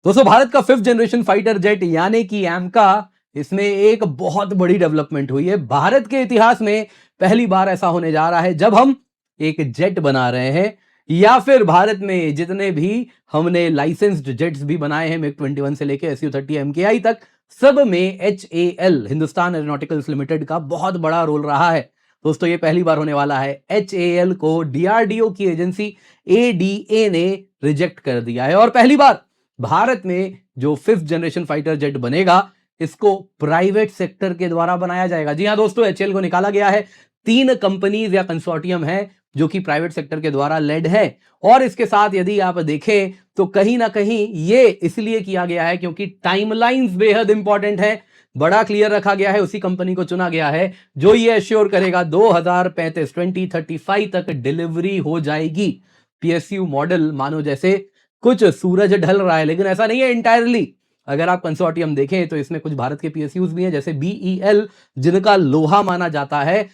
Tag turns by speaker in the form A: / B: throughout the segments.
A: दोस्तों भारत का 5th generation fighter jet यानी कि एमका, इसमें एक बहुत बड़ी डेवलपमेंट हुई है। भारत के इतिहास में पहली बार ऐसा होने जा रहा है जब हम एक जेट बना रहे हैं, या फिर भारत में जितने भी हमने लाइसेंस्ड जेट्स भी बनाए हैं मिग 21 से लेकर SU-30 MKI तक, सब में HAL हिंदुस्तान एरोनॉटिकल्स लिमिटेड का बहुत बड़ा रोल रहा है। दोस्तों ये पहली बार होने वाला है। HAL को DRDO की एजेंसी ADA ने रिजेक्ट कर दिया है और पहली बार भारत में जो 5th जनरेशन फाइटर जेट बनेगा, इसको प्राइवेट सेक्टर के द्वारा बनाया जाएगा। जी हां दोस्तों, HAL को निकाला गया है। 3 कंपनीज या कंसोर्टियम है जो कि प्राइवेट सेक्टर के द्वारा लेड है। और इसके साथ यदि आप देखें तो कहीं ना कहीं ये इसलिए किया गया है क्योंकि टाइमलाइंस बेहद इंपॉर्टेंट है। बड़ा क्लियर रखा गया है, उसी कंपनी को चुना गया है जो ये एश्योर करेगा 2035 तक डिलीवरी हो जाएगी। PSU मॉडल मानो जैसे कुछ सूरज ढल रहा है, लेकिन ऐसा नहीं है इंटायरली। अगर आप कंसोर्टियम देखें तो इसमें कुछ भारत के PSUs भी हैं, जैसे BEL, जिनका लोहा माना जाता है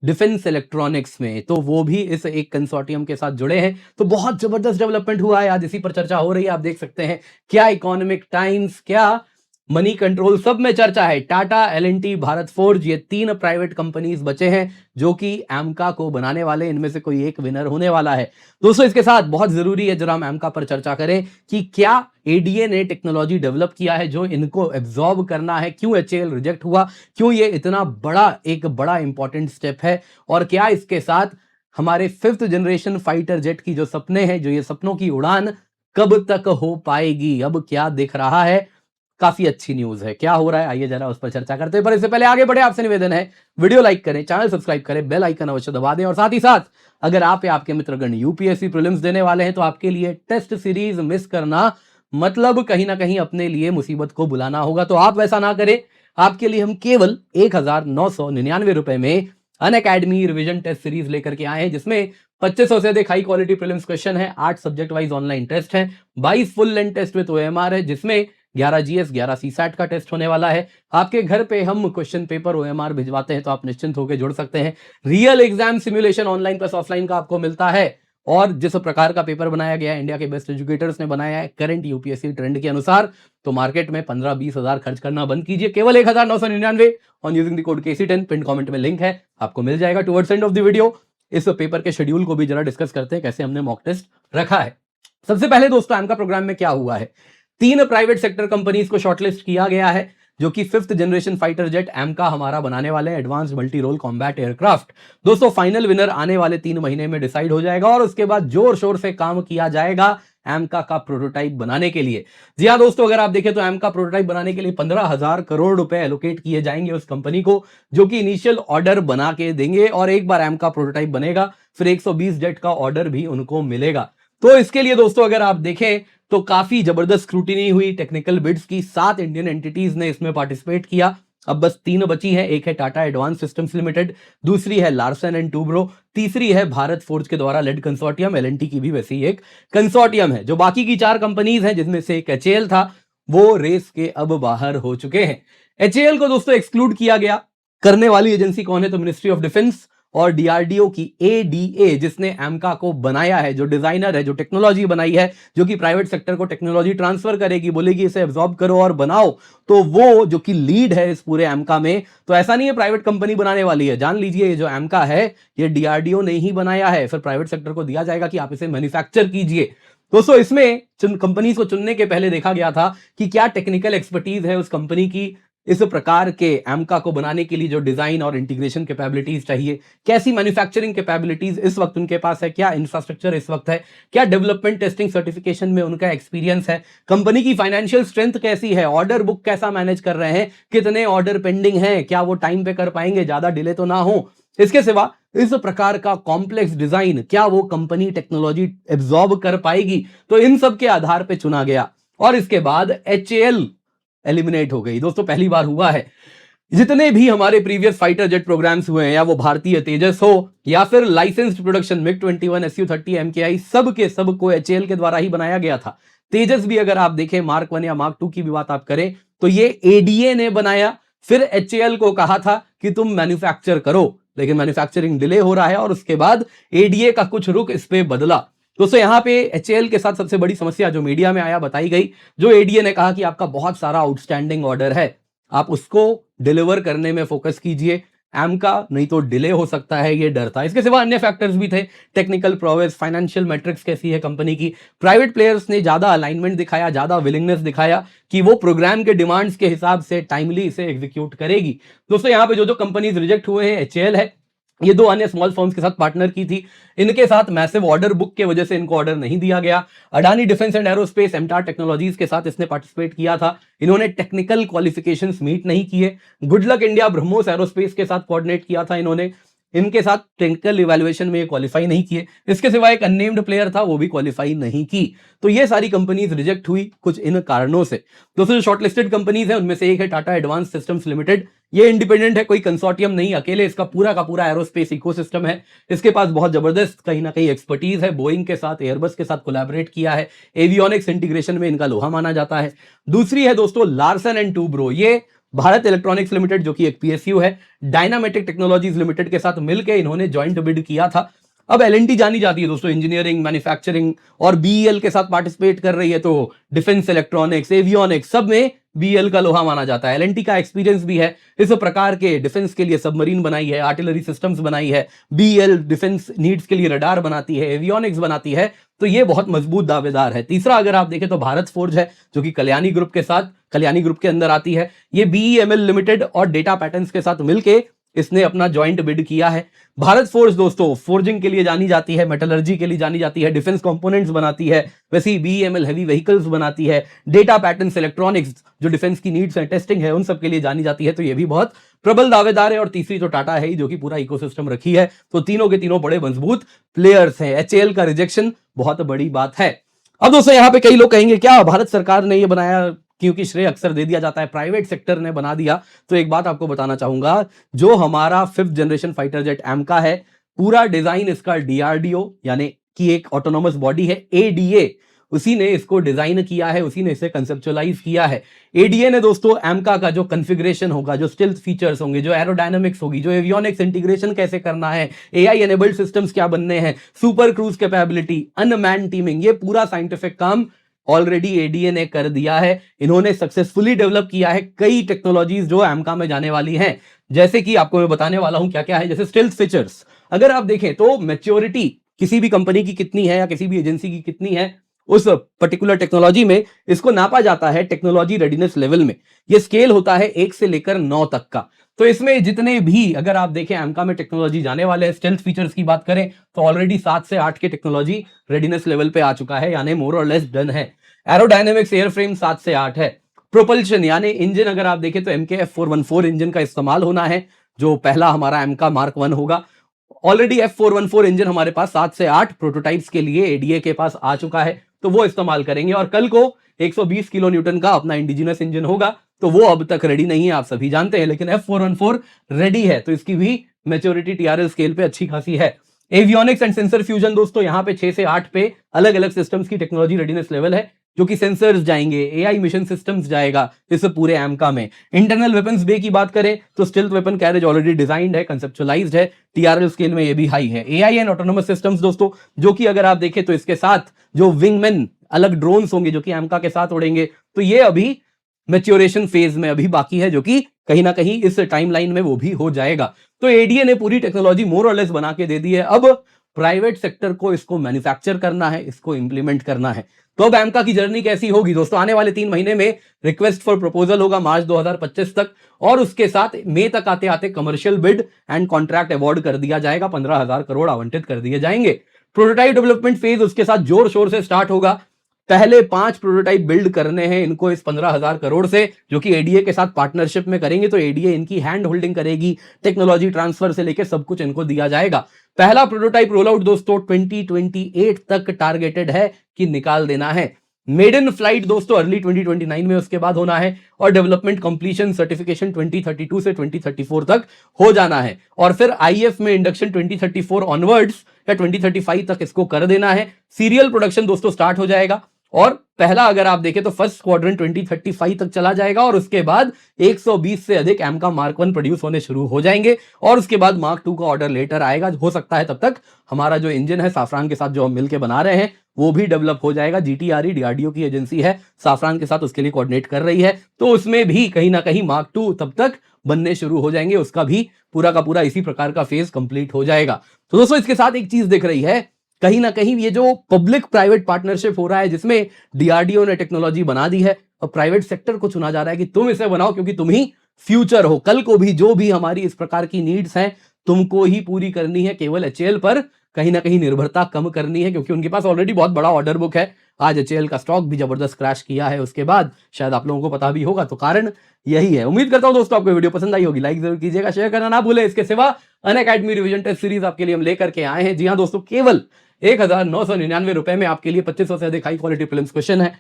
A: डिफेंस इलेक्ट्रॉनिक्स में, तो वो भी इस एक कंसोर्टियम के साथ जुड़े हैं। तो बहुत जबरदस्त डेवलपमेंट हुआ है, आज इसी पर चर्चा हो रही है। आप देख सकते हैं क्या इकोनॉमिक टाइम्स, क्या मनी कंट्रोल, सब में चर्चा है। टाटा, L&T, भारत फोर्ज, ये 3 प्राइवेट कंपनीज बचे हैं जो कि एमका को बनाने वाले, इनमें से कोई एक विनर होने वाला है। दोस्तों इसके साथ बहुत जरूरी है जरा हम एमका पर चर्चा करें कि क्या ADA ने टेक्नोलॉजी डेवलप किया है जो इनको एब्जॉर्ब करना है, क्यों HAL रिजेक्ट हुआ, क्यों ये इतना एक बड़ा इंपॉर्टेंट स्टेप है, और क्या इसके साथ हमारे 5th जनरेशन फाइटर जेट की जो सपने हैं, जो ये सपनों की उड़ान कब तक हो पाएगी, अब क्या दिख रहा है। काफी अच्छी न्यूज है। क्या हो रहा है आइए जरा उस पर चर्चा करते हैं, पर इससे पहले आगे बढ़े आपसे निवेदन है, वीडियो लाइक करें, चैनल सब्सक्राइब करें, बेल आइकन अवश्य दबा दें, और साथ ही साथ अगर आप या आपके मित्रगण UPSC प्रीलिम्स देने वाले हैं तो आपके लिए टेस्ट सीरीज मिस करना मतलब कहीं ना कहीं अपने लिए मुसीबत को बुलाना होगा। तो आप वैसा ना करें, आपके लिए हम केवल 1999 रुपए में अनअकैडमी रिवीजन टेस्ट सीरीज लेकर के आए हैं, जिसमें 2500 से अधिक हाई क्वालिटी प्रीलिम्स क्वेश्चन है, 8 सब्जेक्ट वाइज ऑनलाइन टेस्ट है, 22 full length test with OMR है, जिसमें 11 GS 11 CSAT का टेस्ट होने वाला है। आपके घर पे हम क्वेश्चन पेपर OMR भिजवाते हैं, तो आप निश्चिंत होकर जुड़ सकते हैं। Real exam simulation online plus offline का आपको मिलता है, और जिस प्रकार का पेपर बनाया गया है इंडिया के बेस्ट एजुकेटर्स ने बनाया है करंट UPSC ट्रेंड के अनुसार, तो मार्केट में 15-20 हजार खर्च करना बंद कीजिए। केवल 1999 on using the code KC10। Pin comment में लिंक है, आपको मिल जाएगा towards end of the video. इस पेपर के शेड्यूल को भी जरा डिस्कस करते हैं, कैसे हमने मॉक टेस्ट रखा है। सबसे पहले दोस्तों एमका प्रोग्राम में क्या हुआ है, 3 प्राइवेट सेक्टर कंपनीज को शॉर्टलिस्ट किया गया है जो कि 5th जनरेशन फाइटर जेट एमका हमारा बनाने वाले हैं, advanced multi role combat aircraft. दोस्तों फाइनल विनर आने वाले 3 महीने में डिसाइड हो जाएगा, और उसके बाद जोर शोर से काम किया जाएगा एमका का प्रोटोटाइप बनाने के लिए। जी हाँ दोस्तों, अगर आप देखें तो एमका प्रोटोटाइप बनाने के लिए 15,000 करोड़ रुपए एलोकेट किए जाएंगे उस कंपनी को, जो कि इनिशियल ऑर्डर बना के देंगे, और एक बार एमका प्रोटोटाइप बनेगा फिर 120 जेट का ऑर्डर भी उनको मिलेगा। तो इसके लिए दोस्तों अगर आप देखें तो काफी जबरदस्त स्क्रूटिनी हुई टेक्निकल बिड्स की, 7 इंडियन एंटिटीज ने इसमें पार्टिसिपेट किया। अब बस 3 बची हैं, एक है टाटा एडवांस सिस्टम्स लिमिटेड, दूसरी है लार्सन एंड टूब्रो, तीसरी है भारत फोर्ज के द्वारा लेड कंसोर्टियम, L&T की भी वैसी एक कंसोर्टियम है। जो बाकी की 4 कंपनीज हैं जिसमें से एक HAL था, वो रेस के अब बाहर हो चुके हैं। HAL को दोस्तों एक्सक्लूड किया गया। करने वाली एजेंसी कौन है, तो मिनिस्ट्री ऑफ डिफेंस और DRDO की ADA, जिसने एमका को बनाया है, जो डिजाइनर है, जो टेक्नोलॉजी बनाई है, जो कि प्राइवेट सेक्टर को टेक्नोलॉजी ट्रांसफर करेगी, बोलेगी इसे एब्जॉर्ब करो और बनाओ, तो वो जो कि लीड है इस पूरे एमका में। तो ऐसा नहीं है प्राइवेट कंपनी बनाने वाली है, जान लीजिए ये जो एमका है ये DRDO ने ही बनाया है, फिर प्राइवेट सेक्टर को दिया जाएगा कि आप इसे मैन्युफैक्चर कीजिए। दोस्तों इसमें कंपनीज को चुनने के पहले देखा गया था कि क्या टेक्निकल एक्सपर्टीज है उस कंपनी की, इस प्रकार के एमका को बनाने के लिए जो डिजाइन और इंटीग्रेशन कैपेबिलिटीज चाहिए, कैसी मैन्युफैक्चरिंग कैपेबिलिटीज इस वक्त उनके पास है, क्या इंफ्रास्ट्रक्चर इस वक्त है, क्या डेवलपमेंट टेस्टिंग सर्टिफिकेशन में उनका एक्सपीरियंस है, कंपनी की फाइनेंशियल स्ट्रेंथ कैसी है, ऑर्डर बुक कैसा मैनेज कर रहे हैं, कितने ऑर्डर पेंडिंग हैं, क्या वो टाइम पे कर पाएंगे, ज्यादा डिले तो ना हो। इसके सिवा इस प्रकार का कॉम्प्लेक्स डिजाइन क्या वो कंपनी टेक्नोलॉजी एब्जॉर्ब कर पाएगी, तो इन सब के आधार पर चुना गया। और इसके बाद HAL एलिमिनेट हो गई। दोस्तों पहली बार हुआ है, जितने भी हमारे प्रीवियस फाइटर जेट प्रोग्राम्स हुए हैं, या वो भारतीय तेजस हो या फिर licensed production MiG 21 SU-30 MKI, सब के सब को HAL के द्वारा ही बनाया गया था। तेजस भी अगर आप देखें Mark 1 या Mark 2 की भी बात आप करें तो ये ADA ने बनाया, फिर HAL को कहा था कि तुम मैन्युफैक्चर करो, लेकिन मैन्युफैक्चरिंग डिले हो रहा है, और उसके बाद ADA का कुछ रुख इस पे बदला। दोस्तों यहाँ पे HAL के साथ सबसे बड़ी समस्या जो मीडिया में आया बताई गई, जो एडीए ने कहा कि आपका बहुत सारा आउटस्टैंडिंग ऑर्डर है, आप उसको डिलीवर करने में फोकस कीजिए, एमका नहीं तो डिले हो सकता है, ये डर था। इसके सिवा अन्य फैक्टर्स भी थे, टेक्निकल प्रोग्रेस, फाइनेंशियल मैट्रिक्स कैसी है कंपनी की, प्राइवेट प्लेयर्स ने ज्यादा अलाइनमेंट दिखाया, ज्यादा विलिंगनेस दिखाया कि वो प्रोग्राम के डिमांड्स के हिसाब से टाइमली इसे एग्जीक्यूट करेगी। दोस्तों यहाँ पे जो जो कंपनीज रिजेक्ट हुए हैं, HAL है, ये दो अन्य स्मॉल फर्म्स के साथ पार्टनर की थी, इनके साथ मैसिव ऑर्डर बुक के वजह से इनको ऑर्डर नहीं दिया गया। Adani defence and aerospace, MTAR technologies के साथ इसने पार्टिसिपेट किया था, इन्होंने टेक्निकल क्वालिफिकेशंस मीट नहीं किए। गुडलक इंडिया, ब्रह्मोस एरोस्पेस के साथ कोऑर्डिनेट किया था इन्होंने, इनके साथ टेक्निकल इवैल्यूएशन में ये क्वालिफाई नहीं किए। इसके सिवा एक अननेम्ड प्लेयर था, वो भी क्वालिफाई नहीं की। तो ये सारी कंपनीज रिजेक्ट हुई कुछ इन कारणों से। दोस्तों जो शॉर्टलिस्टेड कंपनीज है उनमें से एक है टाटा एडवांस सिस्टम्स लिमिटेड। ये इंडिपेंडेंट है, कोई कंसोर्टियम नहीं, अकेले इसका पूरा का पूरा एरोस्पेस इकोसिस्टम है। इसके पास बहुत जबरदस्त कहीं ना कहीं एक्सपर्टीज है, बोइंग के साथ, एयरबस के साथ कोलैबोरेट किया है, एवियोनिक्स इंटीग्रेशन में इनका लोहा माना जाता है। दूसरी है दोस्तों लार्सन एंड टूब्रो, ये भारत इलेक्ट्रॉनिक्स लिमिटेड जो कि एक PSU है, डायनामेटिक टेक्नोलॉजीज लिमिटेड के साथ मिलकर इन्होंने ज्वाइंट बिड किया था। अब L&T जानी जाती है दोस्तों इंजीनियरिंग, मैन्युफैक्चरिंग और BEL के साथ पार्टिसिपेट कर रही है, तो डिफेंस इलेक्ट्रॉनिक्स, एवियोनिक्स सब में BEL का लोहा माना जाता है। L&T का एक्सपीरियंस भी है, इस प्रकार के डिफेंस के लिए सबमरीन बनाई है, आर्टिलरी सिस्टम्स बनाई है, BEL डिफेंस नीड्स के लिए रडार बनाती है, एवियोनिक्स बनाती है, तो ये बहुत मजबूत दावेदार है। तीसरा अगर आप देखें तो भारत फोर्ज है, जो कि कल्याणी ग्रुप के साथ, कल्याणी ग्रुप के अंदर आती है। ये BEML लिमिटेड और डेटा पैटर्न्स के साथ मिलके इसने अपना ज्वाइंट बिड किया है। भारत फोर्ज दोस्तों फोर्जिंग के लिए जानी जाती है, मेटलर्जी के लिए जानी जाती है, डिफेंस कंपोनेंट्स बनाती है, वैसे ही BEML हैवी व्हीकल्स बनाती है, डेटा पैटर्न्स, इलेक्ट्रॉनिक्स जो डिफेंस की नीड्स है, टेस्टिंग है, उन सब के लिए जानी जाती है, तो ये भी बहुत प्रबल दावेदार है। और तीसरी तो टाटा है ही, जो कि पूरा इकोसिस्टम रखी है, तो तीनों के तीनों बड़े मजबूत प्लेयर्स हैं। HAL का रिजेक्शन बहुत बड़ी बात है। अब दोस्तों यहाँ पे कई लोग कहेंगे क्या भारत सरकार ने ये बनाया, क्योंकि श्रेय अक्सर दे दिया जाता है प्राइवेट सेक्टर ने बना दिया। तो एक बात आपको बताना चाहूंगा, जो हमारा 5th जनरेशन फाइटर जेट एमका है, पूरा डिजाइन इसका DRDO यानी कि एक ऑटोनोमस बॉडी है ADA, उसी ने इसको डिजाइन किया है, उसी ने इसे कंसेप्चुअलाइज किया है। ADA ने दोस्तों एमका का जो कॉन्फ़िगरेशन होगा, जो स्टिल्थ फीचर्स होंगे, जो एरोडायनामिक्स होगी, जो एवियोनिक्स इंटीग्रेशन कैसे करना है, AI एनेबल्ड सिस्टम्स क्या बनने हैं, super cruise capability, unmanned teeming, ये पूरा साइंटिफिक काम ऑलरेडी ADA ने कर दिया है। इन्होंने सक्सेसफुली डेवलप किया है कई टेक्नोलॉजीज जो एमका में जाने वाली हैं, जैसे कि आपको मैं बताने वाला हूं क्या क्या है। जैसे स्टिल्थ फीचर्स, अगर आप देखें तो मैच्योरिटी किसी भी कंपनी की कितनी है या किसी भी एजेंसी की कितनी है, उस पर्टिकुलर टेक्नोलॉजी में इसको नापा जाता है टेक्नोलॉजी रेडीनेस लेवल में। यह स्केल होता है 1 से लेकर 9 तक का। तो इसमें जितने भी अगर आप देखें एमका में टेक्नोलॉजी जाने वाले हैं, स्टेल्थ फीचर्स की बात करें तो ऑलरेडी 7 से 8 के टेक्नोलॉजी रेडीनेस लेवल पे आ चुका है, यानी मोर और लेस डन है। एरोडायनेमिक्स एयरफ्रेम 7 से 8 है। प्रोपल्शन यानी इंजन अगर आप देखें तो MK F414 इंजन का इस्तेमाल होना है, जो पहला हमारा एमका मार्क 1 होगा। ऑलरेडी F414 इंजन हमारे पास 7 से 8 प्रोटोटाइप्स के लिए ADA के पास आ चुका है, तो वो इस्तेमाल करेंगे। और कल को 120 किलो न्यूटन का अपना इंडिजिनस इंजन होगा, तो वो अब तक रेडी नहीं है, आप सभी जानते हैं, लेकिन F414 रेडी है, तो इसकी भी मैच्योरिटी TRL स्केल पे अच्छी खासी है। एवियोनिक्स एंड सेंसर फ्यूजन दोस्तों यहाँ पे 6 से 8 पे अलग अलग सिस्टम्स की टेक्नोलॉजी रेडीनेस लेवल है, जो कि सेंसर्स जाएंगे, AI मिशन सिस्टम्स जाएगा इस पूरे एमका में। इंटरनल वेपन्स बे की बात करें तो stealth weapon carriage already designed है, कंसेप्चुअलाइज्ड है, TRL स्केल में ये भी हाई है। AI एंड ऑटोनोमस सिस्टम्स दोस्तों, जो कि अगर आप देखें तो इसके साथ जो विंगमैन अलग ड्रोन्स होंगे जो कि एमका के साथ उड़ेंगे, तो ये अभी मैच्योरेशन फेज में अभी बाकी है, जो कि कहीं ना कहीं इस टाइमलाइन में वो भी हो जाएगा। तो ADA ने पूरी टेक्नोलॉजी मोर और लेस बना के दे दी है, अब प्राइवेट सेक्टर को इसको मैन्युफैक्चर करना है, इसको इंप्लीमेंट करना है। तो अब एमका की जर्नी कैसी होगी दोस्तों, आने वाले 3 महीने में रिक्वेस्ट फॉर प्रपोजल होगा मार्च 2025 तक, और उसके साथ मई तक आते आते commercial bid and contract award कर दिया जाएगा, 15,000 करोड़ आवंटित कर दिए जाएंगे। प्रोटोटाइप डेवलपमेंट फेज उसके साथ जोर शोर से स्टार्ट होगा। पहले 5 प्रोटोटाइप बिल्ड करने हैं इनको इस 15,000 करोड़ से, जो कि ADA के साथ पार्टनरशिप में करेंगे, तो ADA इनकी हैंड होल्डिंग करेगी, टेक्नोलॉजी ट्रांसफर से लेकर सब कुछ इनको दिया जाएगा। पहला प्रोटोटाइप रोल आउट दोस्तों 2028 तक टारगेटेड है कि निकाल देना है। मेडन फ्लाइट दोस्तों अर्ली 2029 में उसके बाद होना है, और डेवलपमेंट कंप्लीशन सर्टिफिकेशन 2032 से 2034 तक हो जाना है, और फिर IF में इंडक्शन 2034 ऑनवर्ड्स या 2035 तक इसको कर देना है। सीरियल प्रोडक्शन दोस्तों स्टार्ट हो जाएगा और पहला अगर आप देखें तो फर्स्ट क्वाड्रेंट 2035 तक चला जाएगा और उसके बाद 120 से अधिक एमका मार्क 1 प्रोड्यूस होने शुरू हो जाएंगे और उसके बाद मार्क 2 का ऑर्डर लेटर आएगा। हो सकता है तब तक हमारा जो इंजन है साफरान के साथ जो हम मिलकर बना रहे हैं वो भी डेवलप हो जाएगा। जीटीआरई डीआरडीओ की एजेंसी है, साफरान के साथ उसके लिए कोऑर्डिनेट कर रही है, तो उसमें भी कहीं ना कहीं मार्क 2 तब तक बनने शुरू हो जाएंगे, उसका भी पूरा का पूरा इसी प्रकार का फेज कंप्लीट हो जाएगा। तो दोस्तों इसके साथ एक चीज दिख रही है, कहीं ना कहीं ये जो पब्लिक प्राइवेट पार्टनरशिप हो रहा है जिसमें डीआरडीओ ने टेक्नोलॉजी बना दी है और प्राइवेट सेक्टर को चुना जा रहा है कि तुम इसे बनाओ क्योंकि तुम ही फ्यूचर हो, कल को भी जो भी हमारी इस प्रकार की नीड्स हैं तुमको ही पूरी करनी है, केवल एचएएल पर कहीं ना कहीं निर्भरता कम करनी है क्योंकि उनके पास ऑलरेडी बहुत बड़ा ऑर्डर बुक है। आज एचएएल का स्टॉक भी जबरदस्त क्रैश किया है उसके बाद, शायद आप लोगों को पता भी होगा, तो कारण यही है। उम्मीद करता हूं दोस्तों आपको वीडियो पसंद आई होगी, लाइक जरूर कीजिएगा, शेयर करना ना भूले। इसके सिवा अनअकैडमी रिवीजन टेस्ट सीरीज आपके लिए हम लेकर के आए हैं। जी हां दोस्तों, केवल 1999 रुपए में आपके लिए 2500 से अधिक हाई क्वालिटी प्रीलिम्स क्वेश्चन है।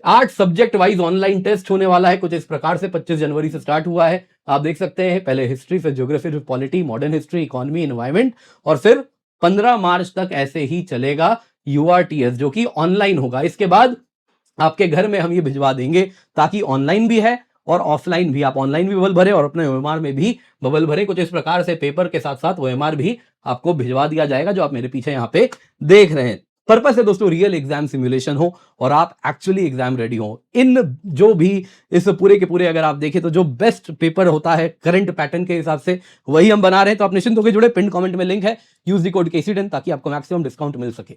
A: 8 सब्जेक्ट वाइज ऑनलाइन टेस्ट होने वाला है, कुछ इस प्रकार से 25 जनवरी से स्टार्ट हुआ है। आप देख सकते हैं, पहले हिस्ट्री, फिर ज्योग्राफी, फिर polity, modern history, economy, environment और फिर 15 मार्च तक ऐसे ही चलेगा यूआरटीएस जो कि ऑनलाइन होगा। इसके बाद आपके घर में हम ये भिजवा देंगे ताकि ऑनलाइन भी है और ऑफलाइन भी, आप ऑनलाइन भी बबल भरे और अपने ओएमआर में भी बबल भरे। कुछ इस प्रकार से पेपर के साथ साथ ओएमआर भी आपको भिजवा दिया जाएगा जो आप मेरे पीछे यहाँ पे देख रहे हैं। पर्पस है दोस्तों रियल एग्जाम सिमुलेशन हो और आप एक्चुअली एग्जाम रेडी हो। इन जो भी इस पूरे के पूरे अगर आप देखें तो जो बेस्ट पेपर होता है करंट पैटर्न के हिसाब से वही हम बना रहे हैं। तो आप निश्चिंत होकर जुड़े, पिन कमेंट में लिंक है, यूज द कोड KC10 ताकि आपको मैक्सिमम डिस्काउंट मिल सके।